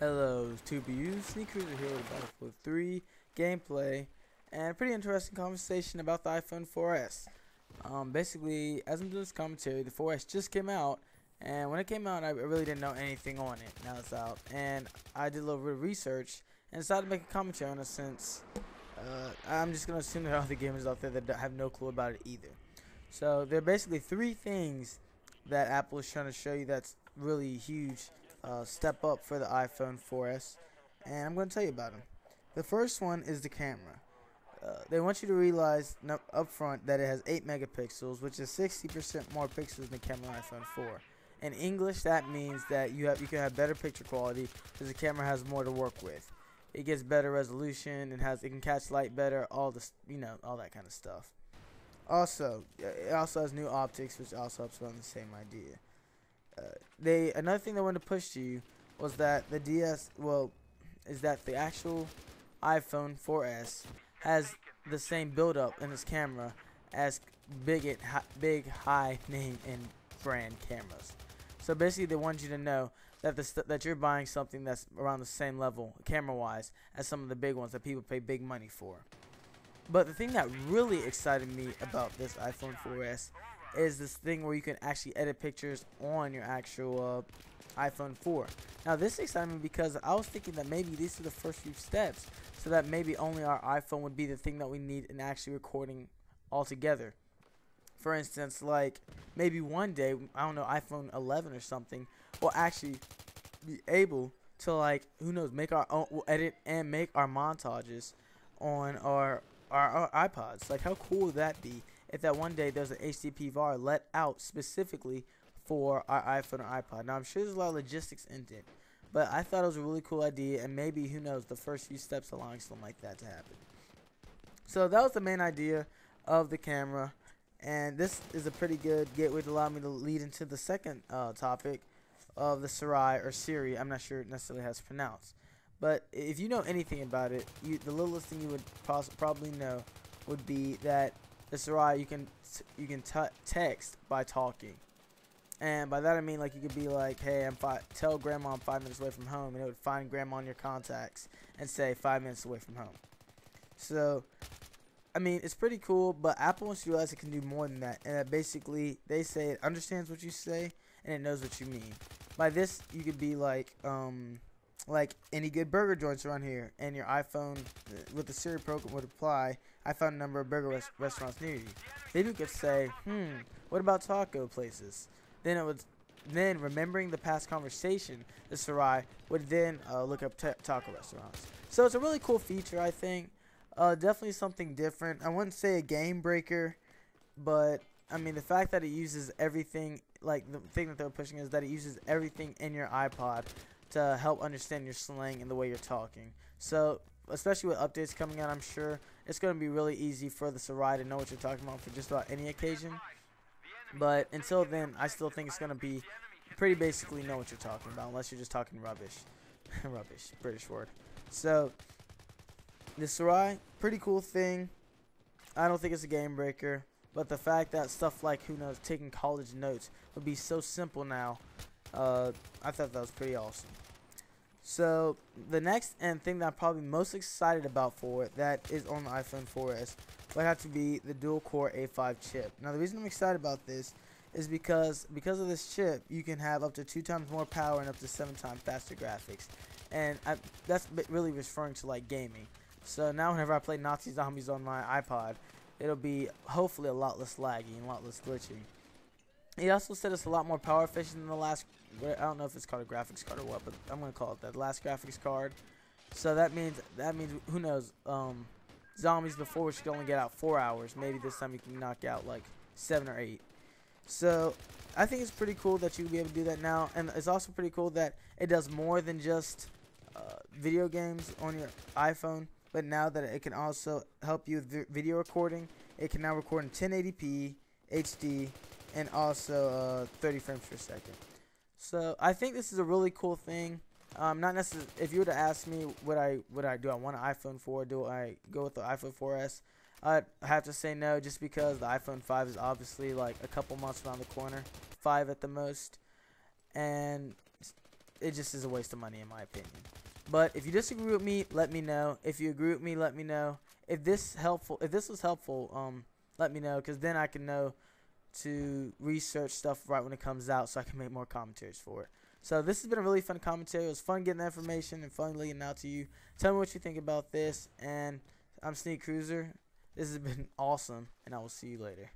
Hello, 2BU. Sneakers are here with Battlefield 3 gameplay and a pretty interesting conversation about the iPhone 4S. Basically, as I'm doing this commentary, the 4S just came out, and when it came out, I really didn't know anything on it. Now it's out, and I did a little bit of research and decided to make a commentary on it since I'm just going to assume there are other gamers out there that have no clue about it either. So, there are basically three things that Apple is trying to show you that's really huge step up for the iPhone 4S, and I'm going to tell you about them. The first one is the camera. They want you to realize up front that it has 8 megapixels, which is 60% more pixels than the camera on iPhone 4. In English, that means that you can have better picture quality because the camera has more to work with. It gets better resolution, it can catch light better, all that kind of stuff. Also, it also has new optics, which also helps on the same idea. Another thing they wanted to push to you was that the actual iPhone 4S has the same build-up in its camera as big high name and brand cameras. So basically, they want you to know that you're buying something that's around the same level camera-wise as some of the big ones that people pay big money for. But the thing that really excited me about this iPhone 4S is this thing where you can actually edit pictures on your actual iPhone 4. Now this excited me because I was thinking that maybe these are the first few steps, so that maybe only our iPhone would be the thing that we need in actually recording altogether. For instance, like maybe one day, I don't know, iPhone 11 or something will actually be able to, like, who knows, make our own, we'll edit and make our montages on our iPods. Like, how cool would that be if that one day there's an HDP VAR let out specifically for our iPhone or iPod. Now, I'm sure there's a lot of logistics in it, but I thought it was a really cool idea, and maybe, who knows, the first few steps allowing something like that to happen. So that was the main idea of the camera, and this is a pretty good gateway to allow me to lead into the second topic of the Siri. I'm not sure it necessarily has pronounced, but if you know anything about it, the littlest thing you would probably know would be that the Siri, you can text by talking. And by that I mean, like, you could be like, hey, tell grandma I'm 5 minutes away from home, and it would find grandma in your contacts and say 5 minutes away from home. So, I mean, it's pretty cool, but Apple wants you to realize it can do more than that. And that basically, they say it understands what you say and it knows what you mean. By this, you could be like any good burger joints around here, and your iPhone with the Siri program would apply, I found a number of burger restaurants near you. Then you could say, what about taco places? Then remembering the past conversation, the Siri would then look up taco restaurants. So it's a really cool feature, I think. Definitely something different. I wouldn't say a game breaker, but I mean, the fact that it uses everything, like the thing that they're pushing is that it uses everything in your iPod to help understand your slang and the way you're talking. So, especially with updates coming out, I'm sure it's going to be really easy for the Siri to know what you're talking about for just about any occasion. But until then, I still think it's going to be pretty basically know what you're talking about, unless you're just talking rubbish. Rubbish, British word. So, the Siri, pretty cool thing. I don't think it's a game breaker, but the fact that stuff like, who knows, taking college notes would be so simple now, I thought that was pretty awesome. So, the next thing that I'm probably most excited about for it that is on the iPhone 4S would have to be the dual-core A5 chip. Now, the reason I'm excited about this is because of this chip, you can have up to 2 times more power and up to 7 times faster graphics. And that's really referring to, like, gaming. So now whenever I play Nazi Zombies on my iPod, it'll be hopefully a lot less laggy and a lot less glitchy. He also said it's a lot more power efficient than the last, I don't know if it's called a graphics card or what, but I'm going to call it that, the last graphics card. So that means, who knows, zombies before we should only get out 4 hours. Maybe this time you can knock out like 7 or 8. So I think it's pretty cool that you'll be able to do that now. And it's also pretty cool that it does more than just video games on your iPhone. But now that it can also help you with video recording, it can now record in 1080p, HD, and also 30 frames per second. So I think this is a really cool thing. Not necessarily. If you were to ask me, would I do? I want an iPhone 4? Do I go with the iPhone 4S? I'd have to say no, just because the iPhone 5 is obviously like a couple months around the corner, 5 at the most, and it just is a waste of money in my opinion. But if you disagree with me, let me know. If you agree with me, let me know. If this was helpful, let me know, because then I can know to research stuff right when it comes out, so I can make more commentaries for it. So this has been a really fun commentary. It was fun getting the information and fun leading out to you. Tell me what you think about this. And I'm Sneak Cruiser. This has been awesome, and I will see you later.